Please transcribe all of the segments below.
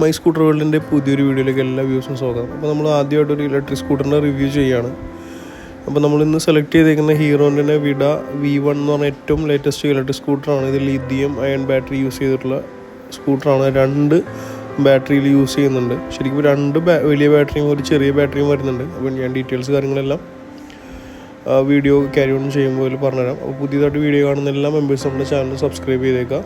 My scooter വേൾഡിൻ്റെ പുതിയൊരു വീഡിയോയിലേക്ക് എല്ലാ വ്യൂസും സ്വാഗതം. അപ്പോൾ നമ്മൾ ആദ്യമായിട്ടൊരു ഇലക്ട്രിക് സ്കൂട്ടറിൻ്റെ റിവ്യൂ ചെയ്യുകയാണ്. അപ്പോൾ നമ്മളിന്ന് സെലക്ട് ചെയ്തേക്കുന്ന ഹീറോൻ്റെ വിഡ V1 എന്ന് പറഞ്ഞ ഏറ്റവും ലേറ്റസ്റ്റ് ഇലക്ട്രിക് സ്കൂട്ടറാണ്. ഇത് ലിഥിയം അയൺ ബാറ്ററി യൂസ് ചെയ്തിട്ടുള്ള സ്കൂട്ടറാണ്. 2 ബാറ്ററിയിൽ യൂസ് ചെയ്യുന്നുണ്ട്. ശരിക്കും 2 വലിയ ബാറ്ററിയും ഒരു ചെറിയ ബാറ്ററിയും വരുന്നുണ്ട്. അപ്പോൾ ഞാൻ ഡീറ്റെയിൽസ് കാര്യങ്ങളെല്ലാം വീഡിയോ ക്യാരി ഓൺ ചെയ്യുമ്പോൾ പറഞ്ഞുതരാം. അപ്പോൾ പുതിയതായിട്ട് വീഡിയോ കാണുന്ന എല്ലാ മെമ്പേഴ്സും നമ്മുടെ ചാനൽ സബ്സ്ക്രൈബ് ചെയ്തേക്കാം.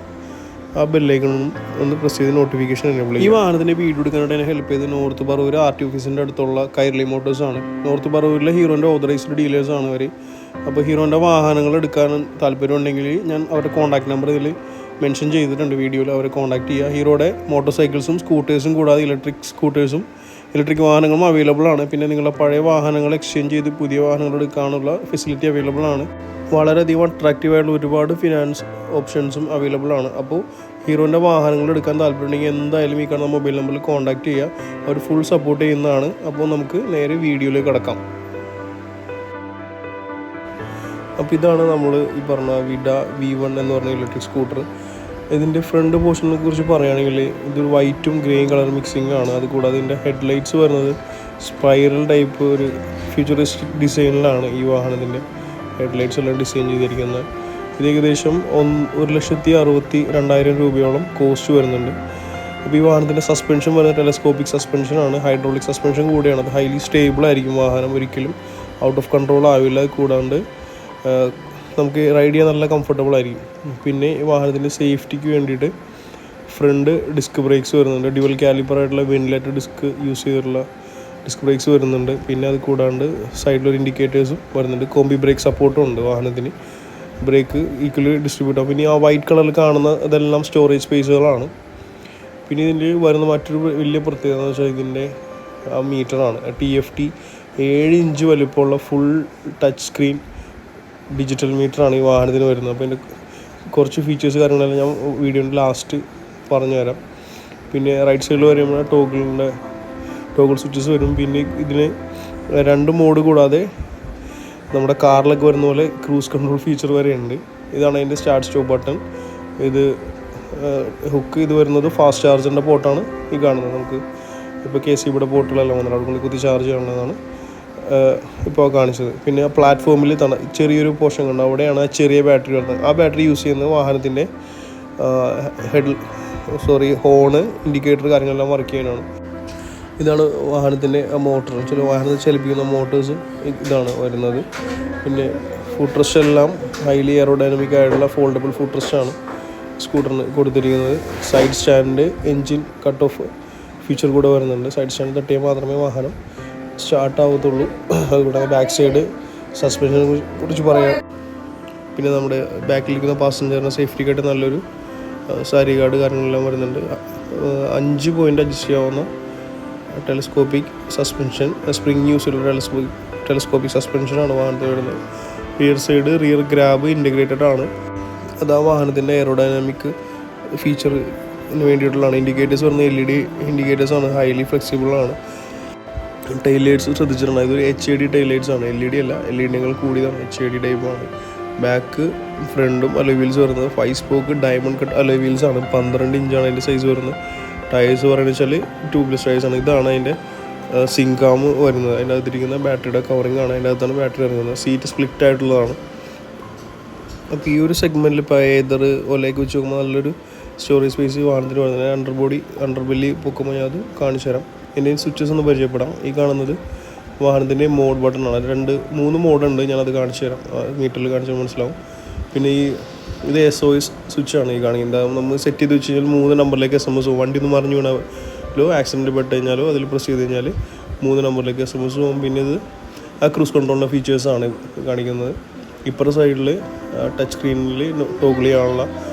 ആ ബെല്ലൈക്കണും ഒന്ന് പ്രസ് ചെയ്ത് നോട്ടിഫിക്കേഷൻ എനേബിൾ ചെയ്യും. ഈ വാഹനത്തിൻ്റെ വീഡിയോ എടുക്കാനായിട്ട് എന്നെ ഹെൽപ്പ് ചെയ്ത് നോർത്ത് പറവൂർ RT ഓഫീസിൻ്റെ അടുത്തുള്ള കൈർലി മോട്ടോഴ്സാണ്. നോർത്ത് പറവൂരിലെ ഹീറോൻ്റെ ഓതറൈസ്ഡ് ഡീലേഴ്സാണ് അവർ. അപ്പോൾ ഹീറോൻ്റെ വാഹനങ്ങൾ എടുക്കാൻ താല്പര്യമുണ്ടെങ്കിൽ ഞാൻ അവരുടെ കോൺടാക്ട് നമ്പർ ഇതിൽ മെൻഷൻ ചെയ്തിട്ടുണ്ട് വീഡിയോയിൽ. അവരെ കോൺടാക്ട് ചെയ്യുക. ഹീറോയുടെ മോട്ടോർ സൈക്കിൾസും സ്കൂട്ടേഴ്സും കൂടാതെ ഇലക്ട്രിക് സ്കൂട്ടേഴ്സും ഇലക്ട്രിക് വാഹനങ്ങളും അവൈലബിൾ ആണ്. പിന്നെ നിങ്ങളുടെ പഴയ വാഹനങ്ങൾ എക്സ്ചേഞ്ച് ചെയ്ത് പുതിയ വാഹനങ്ങൾ എടുക്കാനുള്ള ഫെസിലിറ്റി അവൈലബിൾ ആണ്. വളരെയധികം അട്രാക്റ്റീവായിട്ടുള്ള ഒരുപാട് ഫിനാൻസ് ഓപ്ഷൻസും അവൈലബിൾ ആണ്. അപ്പോൾ ഹീറോൻ്റെ വാഹനങ്ങൾ എടുക്കാൻ താല്പര്യമുണ്ടെങ്കിൽ എന്തായാലും ഈ കാണുന്ന മൊബൈൽ നമ്പറിൽ കോൺടാക്ട് ചെയ്യുക. അവർ ഫുൾ സപ്പോർട്ട് ചെയ്യുന്നതാണ്. അപ്പോൾ നമുക്ക് നേരെ വീഡിയോയിലേക്ക് കടക്കാം. അപ്പോൾ ഇതാണ് നമ്മൾ ഈ പറഞ്ഞ വിഡ V1 എന്ന് പറഞ്ഞ ഇലക്ട്രിക് സ്കൂട്ടർ. ഇതിൻ്റെ ഫ്രണ്ട് പോർഷനെ കുറിച്ച് പറയുകയാണെങ്കിൽ ഇതൊരു വൈറ്റും ഗ്രേയും കളർ മിക്സിംഗ് ആണ്. അതുകൂടാതെ ഇതിൻ്റെ ഹെഡ്ലൈറ്റ്സ് വരുന്നത് സ്പൈറൽ ടൈപ്പ് ഒരു ഫ്യൂച്ചറിസ്റ്റിക് ഡിസൈനിലാണ് ഈ വാഹനത്തിൻ്റെ ഹെഡ്ലൈറ്റ്സ് എല്ലാം ഡിസൈൻ ചെയ്തിരിക്കുന്നത്. ഇത് ഏകദേശം 1,62,200 രൂപയോളം കോസ്റ്റ് വരുന്നുണ്ട്. അപ്പോൾ ഈ വാഹനത്തിൻ്റെ സസ്പെൻഷൻ വരുന്നത് ടെലസ്കോപ്പിക് സസ്പെൻഷനാണ്. ഹൈഡ്രോളിക് സസ്പെൻഷൻ കൂടിയാണ്. അത് ഹൈലി സ്റ്റേബിൾ ആയിരിക്കും. വാഹനം ഒരിക്കലും ഔട്ട് ഓഫ് കൺട്രോൾ ആവില്ല. കൂടാണ്ട് നമുക്ക് റൈഡ് ചെയ്യാൻ നല്ല കംഫർട്ടബിൾ ആയിരിക്കും. പിന്നെ ഈ വാഹനത്തിൻ്റെ സേഫ്റ്റിക്ക് വേണ്ടിയിട്ട് ഫ്രണ്ട് ഡിസ്ക് ബ്രേക്സ് വരുന്നുണ്ട്. ഡ്യുവൽ കാലിപ്പർ ആയിട്ടുള്ള വെന്റിലേറ്റർ ഡിസ്ക് യൂസ് ചെയ്തിട്ടുള്ള ഡിസ്ക് ബ്രേക്സ് വരുന്നുണ്ട്. പിന്നെ അത് കൂടാണ്ട് സൈഡിലൊരു ഇൻഡിക്കേറ്റേഴ്സും വരുന്നുണ്ട്. കോംബി ബ്രേക്ക് സപ്പോർട്ടും ഉണ്ട് വാഹനത്തിന്. ബ്രേക്ക് ഈക്വലി ഡിസ്ട്രിബ്യൂട്ട് ആവും. പിന്നെ ആ വൈറ്റ് കളറിൽ കാണുന്ന ഇതെല്ലാം സ്റ്റോറേജ് സ്പേസുകളാണ്. പിന്നെ ഇതിൻ്റെ വരുന്ന മറ്റൊരു വലിയ പ്രത്യേകത എന്ന് വെച്ചാൽ ഇതിൻ്റെ ആ മീറ്ററാണ്. TFT 7 ഇഞ്ച് വലിപ്പമുള്ള ഫുൾ ടച്ച് സ്ക്രീൻ ഡിജിറ്റൽ മീറ്ററാണ് ഈ വാഹനത്തിന് വരുന്നത്. അപ്പോൾ ഇതിൻ്റെ കുറച്ച് ഫീച്ചേഴ്സ് കാര്യങ്ങളെല്ലാം ഞാൻ വീഡിയോൻ്റെ ലാസ്റ്റ് പറഞ്ഞു തരാം. പിന്നെ റൈറ്റ് സൈഡിൽ വരുമ്പോൾ ടോഗിൾ സ്വിച്ചസ് വരും. പിന്നെ ഇതിന് 2 മോഡ് കൂടാതെ നമ്മുടെ കാറിലൊക്കെ വരുന്ന പോലെ ക്രൂസ് കൺട്രോൾ ഫീച്ചർ വരെ ഉണ്ട്. ഇതാണ് അതിൻ്റെ സ്റ്റാർട്ട് സ്റ്റോപ്പ് ബട്ടൺ. ഇത് ഹുക്ക് ഇത് വരുന്നത് ഫാസ്റ്റ് ചാർജറിൻ്റെ പോർട്ടാണ് ഈ കാണുന്നത്. നമുക്ക് ഇപ്പോൾ KCBയുടെ പോർട്ടുകളെല്ലാം വന്നത് അവിടെ കുത്തി ചാർജ് ചെയ്യാനുള്ളതാണ് ഇപ്പോൾ കാണിച്ചത്. പിന്നെ പ്ലാറ്റ്ഫോമിൽ ചെറിയൊരു പോർഷൻ കണ്ട് അവിടെയാണ് ആ ചെറിയ ബാറ്ററി വരുന്നത്. ആ ബാറ്ററി യൂസ് ചെയ്യുന്നത് വാഹനത്തിൻ്റെ ഹോണ്, ഇൻഡിക്കേറ്റർ കാര്യങ്ങളെല്ലാം വർക്ക് ചെയ്യാനാണ്. ഇതാണ് വാഹനത്തിൻ്റെ മോട്ടർ. ചില വാഹനത്തിൽ ചലിപ്പിക്കുന്ന മോട്ടേഴ്സ് ഇതാണ് വരുന്നത്. പിന്നെ ഫുട് റെസ്റ്റ് എല്ലാം ഹൈലി എയറോഡൈനമിക് ആയിട്ടുള്ള ഫോൾഡബിൾ ഫുട് റെസ്റ്റാണ് സ്കൂട്ടറിന് കൊടുത്തിരിക്കുന്നത്. Side stand, engine cut off feature കൂടെ വരുന്നുണ്ട്. സൈഡ് സ്റ്റാൻഡ് തട്ടിയാൽ മാത്രമേ വാഹനം സ്റ്റാർട്ട് ആവത്തുള്ളൂ. അതുകൂടാതെ ബാക്ക് സൈഡ് സസ്പെൻഷനെ കുറിച്ച് പറയാം. പിന്നെ നമ്മുടെ ബാക്കിലിരിക്കുന്ന പാസഞ്ചറിന് സേഫ്റ്റിക്കായിട്ട് നല്ലൊരു സാരി ഗാർഡ് കാര്യങ്ങളെല്ലാം വരുന്നുണ്ട്. 5 പോയിൻ്റ് അഡ്ജസ്റ്റ് ചെയ്യാവുന്ന ടെലസ്കോപ്പിക് സസ്പെൻഷൻ, സ്പ്രിങ് യൂസ് ചെയ്തിട്ടുള്ള ടെലസ്കോപ്പിക് സസ്പെൻഷനാണ് വാഹനത്തിൽ വരുന്നത്. Rear side rear grab integrated ആണ്. അത് ആ വാഹനത്തിൻ്റെ എയറോഡൈനാമിക് ഫീച്ചറിന് വേണ്ടിയിട്ടുള്ളതാണ്. ഇൻഡിക്കേറ്റേഴ്സ് വരുന്ന LED ഇൻഡിക്കേറ്റേഴ്സാണ്. ഹൈലി ഫ്ലെക്സിബിളാണ്. ടൈൽ ലൈറ്റ്സ് ശ്രദ്ധിച്ചിട്ടുണ്ട്. ഇതൊരു HID ടൈൽ ലൈറ്റ്സ് ആണ്. LED അല്ല, LED കൂടിയതാണ്. HID ടൈപ്പാണ്. ബാക്ക് ഫ്രണ്ടും അലോയ് വീൽസ് വരുന്നത് 5 spoke diamond cut alloy wheels ആണ്. 12 ഇഞ്ചാണ് അതിൻ്റെ സൈസ് വരുന്നത്. ടയേഴ്സ് പറയുന്നത് വെച്ചാൽ ട്യൂബ്ലെസ് ടയേഴ്സാണ്. ഇതാണ് അതിൻ്റെ സിങ്കാം വരുന്നത്. അതിൻ്റെ അകത്തിരിക്കുന്ന ബാറ്ററിയുടെ കവറിങ് ആണ്. അതിൻ്റെ അകത്താണ് ബാറ്ററി ഇറങ്ങുന്നത്. സീറ്റ് സ്പ്ലിറ്റ് ആയിട്ടുള്ളതാണ്. അപ്പോൾ ഈ ഒരു സെഗ്മെൻറ്റിൽ ഇപ്പോൾ ഏതർ ഒലയൊക്കെ വെച്ച് നോക്കുമ്പോൾ നല്ലൊരു സ്റ്റോറേജ് സ്പേസ് വാഹനത്തിന് വരുന്നത്. അണ്ടർബെല്ലി പൊക്കുമ്പോൾ ഞാൻ അത് കാണിച്ചു തരാം. എൻ്റെ സ്വിച്ചസ് ഒന്ന് പരിചയപ്പെടാം. ഈ കാണുന്നത് വാഹനത്തിൻ്റെ മോഡ് ബട്ടണാണ്. 3 മോഡുണ്ട്. ഞാനത് കാണിച്ചു തരാം. മീറ്ററിൽ കാണിച്ചാൽ മനസ്സിലാവും. പിന്നെ ഇത് SOS സ്വിച്ചാണ് ഈ കാണിക്കുന്നത്. നമ്മൾ സെറ്റ് ചെയ്ത് വെച്ച് കഴിഞ്ഞാൽ 3 നമ്പറിലേക്ക് SMS പോകും. വണ്ടി ഒന്ന് മറിഞ്ഞു വീണാലോ ആക്സിഡൻറ്റ് പെട്ട് കഴിഞ്ഞാലോ അതിൽ പ്രസ് ചെയ്ത് കഴിഞ്ഞാൽ 3 നമ്പറിലേക്ക് SMS പോകും. പിന്നെ ഇത് ആ ക്രൂസ് കൺട്രോളിൻ്റെ ഫീച്ചേഴ്സാണ് കാണിക്കുന്നത്. ഇപ്പുറത്തെ സൈഡിൽ ടച്ച് സ്ക്രീനിൽ ടോഗിൾ ചെയ്യാനുള്ള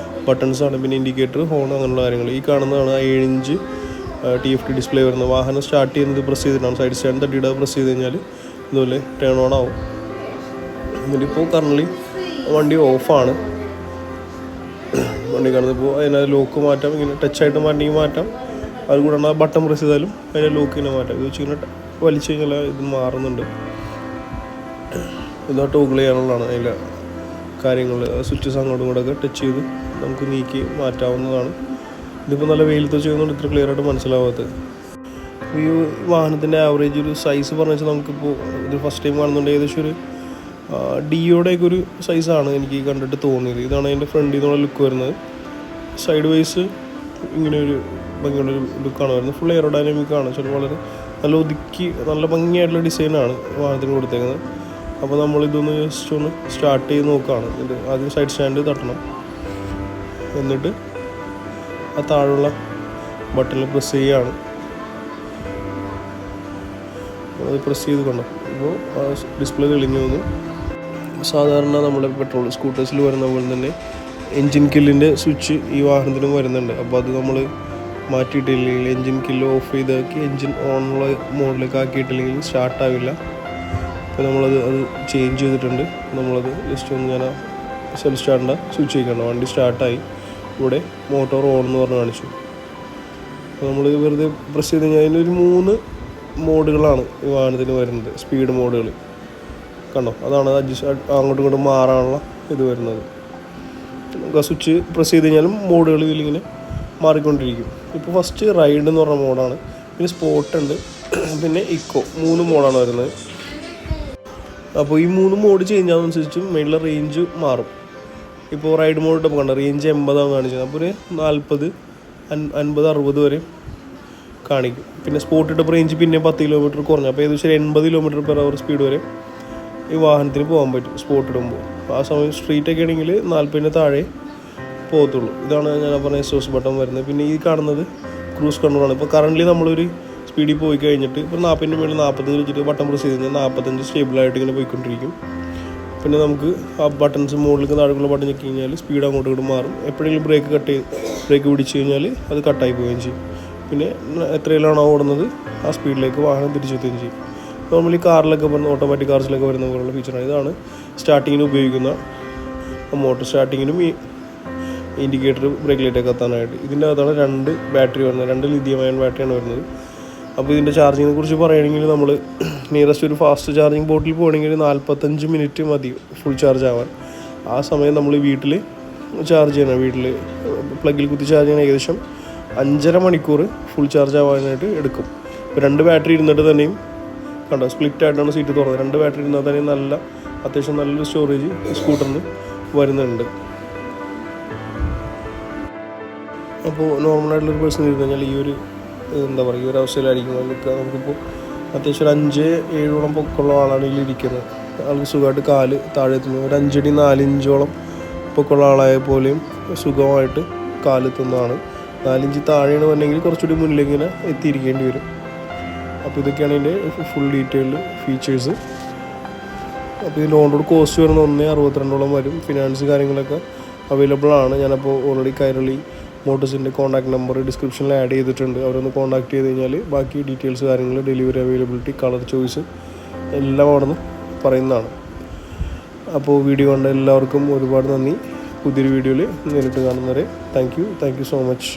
ബട്ടൺസാണ്. പിന്നെ ഇൻഡിക്കേറ്റർ, ഹോൺ അങ്ങനെയുള്ള കാര്യങ്ങൾ. ഈ കാണുന്നതാണ് 7 ഇഞ്ച് TFT ഡിസ്പ്ലേ വരുന്നത്. വാഹനം സ്റ്റാർട്ട് ചെയ്യുന്നത് പ്രസ് ചെയ്തിട്ടാണ്. സൈഡ് സ്റ്റാൻഡ് തട്ടിയിട്ട് പ്രസ് ചെയ്ത് കഴിഞ്ഞാൽ ഇതുപോലെ ടേൺ ഓൺ ആവും. എന്നിട്ടിപ്പോൾ കറൻ്റ് വണ്ടി ഓഫാണ്. വണ്ടി കാണുന്നത് ഇപ്പോൾ അതിനെ ലോക്ക് മാറ്റാം. ഇങ്ങനെ ടച്ചായിട്ട് മാറ്റണമെങ്കിൽ മാറ്റാം. അത് കൂടാണ്ട് ആ ബട്ടൺ പ്രസ് ചെയ്താലും അതിനെ ലോക്ക് ഇങ്ങനെ മാറ്റാം. ഇത് വെച്ച് ഇങ്ങനെ വലിച്ചു കഴിഞ്ഞാൽ ഇത് മാറുന്നുണ്ട്. ഇതാ ടോഗിൾ ചെയ്യാനുള്ളതാണ് അതിൻ്റെ കാര്യങ്ങൾ. സ്വിച്ചസ് അങ്ങോട്ടും ഇങ്ങോട്ടൊക്കെ ടച്ച് ചെയ്ത് നമുക്ക് നീക്കി മാറ്റാവുന്നതാണ്. ഇതിപ്പോൾ നല്ല വെയിലത്ത് ചെയ്യുന്നതുകൊണ്ട് ഇത്ര ക്ലിയർ ആയിട്ട് മനസ്സിലാവാത്തത്. ഈ വാഹനത്തിൻ്റെ ആവറേജ് ഒരു സൈസ് പറഞ്ഞു വെച്ചാൽ നമുക്കിപ്പോൾ ഇത് ഫസ്റ്റ് ടൈം കാണുന്നുണ്ട് ഏകദേശം ഒരു ഡിയോടെയൊക്കെ ഒരു സൈസാണ് എനിക്ക് കണ്ടിട്ട് തോന്നിയത്. ഇതാണ് അതിൻ്റെ ഫ്രണ്ടിൽ നിന്നുള്ള ലുക്ക് വരുന്നത്. സൈഡ് വൈസ് ഇങ്ങനെ ഒരു ഭംഗിയുള്ളൊരു ലുക്കാണ് വരുന്നത്. ഫുൾ എയറോഡൈനാമിക്കാണ്. ചിലപ്പോൾ വളരെ നല്ല ഒതുക്കി നല്ല ഭംഗിയായിട്ടുള്ള ഡിസൈനാണ് വാഹനത്തിന് കൊടുത്തേക്കുന്നത്. അപ്പോൾ നമ്മളിതൊന്ന് ജസ്റ്റ് ഒന്ന് സ്റ്റാർട്ട് ചെയ്ത് നോക്കുകയാണ്. ഇത് ആദ്യം സൈഡ് സ്റ്റാൻഡ് തട്ടണം, എന്നിട്ട് ആ താഴെയുള്ള ബട്ടണിൽ പ്രസ് ചെയ്യുകയാണ്. അത് പ്രസ് ചെയ്ത് കണ്ടോ ഇപ്പോൾ ഡിസ്പ്ലേ തെളിഞ്ഞു വന്നു. സാധാരണ നമ്മുടെ പെട്രോൾ സ്കൂട്ടേഴ്സിൽ വരുന്ന പോലെ തന്നെ എൻജിൻ കില്ലിൻ്റെ സ്വിച്ച് ഈ വാഹനത്തിനും വരുന്നുണ്ട്. അപ്പോൾ അത് നമ്മൾ മാറ്റിയിട്ടില്ലെങ്കിൽ എൻജിൻ കില്ല് ഓഫ് ചെയ്താക്കി എൻജിൻ ഓണുള്ള മോഡിലേക്ക് ആക്കിയിട്ടില്ലെങ്കിൽ സ്റ്റാർട്ടാവില്ല. അപ്പോൾ നമ്മളത് ചേഞ്ച് ചെയ്തിട്ടുണ്ട്. നമ്മളത് ജസ്റ്റ് ഒന്ന് ഞാൻ സെൽഫ് സ്റ്റാർട്ടിൻ്റെ സ്വിച്ച് ചെയ്യണം. വണ്ടി സ്റ്റാർട്ടായി. ഇവിടെ മോട്ടോർ ഓൺ എന്ന് പറഞ്ഞ് കാണിച്ചു. അപ്പോൾ നമ്മൾ വെറുതെ പ്രസ് ചെയ്ത് കഴിഞ്ഞാൽ അതിനൊരു 3 മോഡുകളാണ് ഈ വാഹനത്തിന് വരുന്നത്. സ്പീഡ് മോഡുകൾ കണ്ടോ, അതാണ് അഡ്ജസ്റ്റ് അങ്ങോട്ടും ഇങ്ങോട്ടും മാറാനുള്ള ഇത് വരുന്നത്. സ്വിച്ച് പ്രസ് ചെയ്ത് കഴിഞ്ഞാലും മോഡുകൾ ഇതിലിങ്ങനെ മാറിക്കൊണ്ടിരിക്കും. ഇപ്പോൾ ഫസ്റ്റ് റൈഡ് എന്ന് പറഞ്ഞ മോഡാണ്, പിന്നെ സ്പോർട്ട് ഉണ്ട്, പിന്നെ ഇക്കോ, 3 മോഡാണ് വരുന്നത്. അപ്പോൾ ഈ 3 മോഡ് ചേഞ്ച് ആവുന്നതനുസരിച്ച് മെയിനുള്ള റേഞ്ച് മാറും. ഇപ്പോൾ റൈഡ് മോഡ് ഇട്ടപ്പോൾ കണ്ട റേഞ്ച് 80 കാണിച്ചത്. അപ്പോൾ ഒരു 40, 50, 60 വരെ കാണിക്കും. പിന്നെ സ്പോർട്ട് ഇട്ടപ്പോൾ റേഞ്ച് പിന്നെ 10 കിലോമീറ്റർ കുറഞ്ഞു. അപ്പോൾ ഏകദേശം 80 km/h സ്പീഡ് വരെ ഈ വാഹനത്തിന് പോകാൻ പറ്റും സ്പോർട്ട് ഇടുമ്പോൾ. ആ സമയം സ്ട്രീറ്റൊക്കെ ആണെങ്കിൽ 40 താഴെ പോകത്തുള്ളൂ. ഇതാണ് ഞാൻ പറഞ്ഞ എക്സോസ്റ്റ് ബട്ടൺ വരുന്നത്. പിന്നെ ഈ കാണുന്നത് ക്രൂസ് കൺട്രോളാണ്. ഇപ്പോൾ കറൻ്റ് നമ്മളൊരു സ്പീഡിൽ പോയി കഴിഞ്ഞിട്ട് ഇപ്പോൾ 40 മുകളിൽ 45 വെച്ചിട്ട് ബട്ടൺ പ്രസ് ചെയ്ത് കഴിഞ്ഞാൽ 45 സ്റ്റേബിളായിട്ട് ഇങ്ങനെ പോയിക്കൊണ്ടിരിക്കും. പിന്നെ നമുക്ക് ആ ബട്ടൺസ് മുകളിലേക്ക് താഴെയുള്ള ബട്ടൺ ഞെക്കി കഴിഞ്ഞാൽ സ്പീഡ് അങ്ങോട്ട് ഇങ്ങോട്ട് മാറും. എപ്പോഴെങ്കിലും ബ്രേക്ക് പിടിച്ച് കഴിഞ്ഞാൽ അത് കട്ടായി പോവുകയും ചെയ്യും. പിന്നെ എത്രയിലാണോ ഓടുന്നത് ആ സ്പീഡിലേക്ക് വാഹനം തിരിച്ചെത്തുകയും ചെയ്യും. നോർമലി കാറിലൊക്കെ വരുന്ന ഓട്ടോമാറ്റിക് കാർസിലൊക്കെ വരുന്ന പോലുള്ള ഫീച്ചറാണ്. ഇതാണ് സ്റ്റാർട്ടിങ്ങിന് ഉപയോഗിക്കുന്ന മോട്ടോർ. സ്റ്റാർട്ടിങ്ങിനും ഈ ഇൻഡിക്കേറ്റർ ബ്രേക്ക് ലൈറ്റൊക്കെ എത്താനായിട്ട്. ഇതിൻ്റെ അകത്താണ് 2 ബാറ്ററി വരുന്നത്. 2 ലിഥിയം അയൺ ബാറ്ററിയാണ് വരുന്നത്. അപ്പോൾ ഇതിൻ്റെ ചാർജിങ്ങിനെ കുറിച്ച് പറയുകയാണെങ്കിൽ നമ്മൾ നിയറസ്റ്റ് ഒരു ഫാസ്റ്റ് ചാർജിങ് പോർട്ടിൽ പോകണമെങ്കിൽ 45 മിനിറ്റ് മതി ഫുൾ ചാർജ് ആവാൻ. ആ സമയം നമ്മൾ വീട്ടിൽ ചാർജ് ചെയ്യണം. വീട്ടിൽ പ്ലഗിൽ കുത്തി ചാർജ് ചെയ്യണം. ഏകദേശം 5.5 മണിക്കൂർ ഫുൾ ചാർജ് ആവാനായിട്ട് എടുക്കും. ഇപ്പോൾ 2 ബാറ്ററി ഇരുന്നിട്ട് തന്നെയും കണ്ടോ സ്പ്ലിറ്റ് ആയിട്ടാണ് സീറ്റ് തുറന്നത്. 2 ബാറ്ററി ഇരുന്നാൽ തന്നെ അത്യാവശ്യം നല്ലൊരു സ്റ്റോറേജ് സ്കൂട്ടറിന് വരുന്നുണ്ട്. അപ്പോൾ നോർമലായിട്ടുള്ളൊരു പേഴ്സൺ ഇരുന്ന് കഴിഞ്ഞാൽ ഈ ഒരു ഈ ഒരു അവസ്ഥയിലായിരിക്കും നിൽക്കുക. നമുക്കിപ്പോൾ അത്യാവശ്യം ഒരു 5-7 പൊക്കമുള്ള ആളാണ് ഇതിലിരിക്കുന്നത്. ആൾക്ക് സുഖമായിട്ട് കാല് താഴെ എത്തുന്നു. ഒരു 5 അടി 4 ഇഞ്ചോളം പൊക്കമുള്ള ആളായ പോലെയും സുഖമായിട്ട് കാലെത്തുന്നതാണ്. 4 ഇഞ്ച് താഴെയാണ് വന്നെങ്കിൽ കുറച്ചുകൂടി മുന്നിലേക്ക് ഇങ്ങനെ എത്തിയിരിക്കേണ്ടി വരും. അപ്പോൾ ഇതൊക്കെയാണ് ഇതിൻ്റെ ഫുൾ ഡീറ്റെയിൽഡ് ഫീച്ചേഴ്സ്. അപ്പോൾ ഇതിൻ്റെ ഓൺ റോഡ് കോസ്റ്റ് വരുന്ന 1.62 വരും. ഫിനാൻസ് കാര്യങ്ങളൊക്കെ അവൈലബിൾ ആണ്. ഞാനപ്പോൾ ഓൾറെഡി കൈരളി മോട്ടോഴ്സിൻ്റെ കോൺടാക്ട് നമ്പർ ഡിസ്ക്രിപ്ഷനിൽ ആഡ് ചെയ്തിട്ടുണ്ട്. അവരൊന്ന് കോൺടാക്ട് ചെയ്ത് കഴിഞ്ഞാൽ ബാക്കി ഡീറ്റെയിൽസ് കാര്യങ്ങൾ, ഡെലിവറി അവൈലബിലിറ്റി, കളർ ചോയ്സ് എല്ലാം അവിടെ നിന്ന് പറയുന്നതാണ്. അപ്പോൾ വീഡിയോ കണ്ട എല്ലാവർക്കും ഒരുപാട് നന്ദി. പുതിയൊരു വീഡിയോയിൽ നേരിട്ട് കാണുന്നവരെ താങ്ക് യു സോ മച്ച്.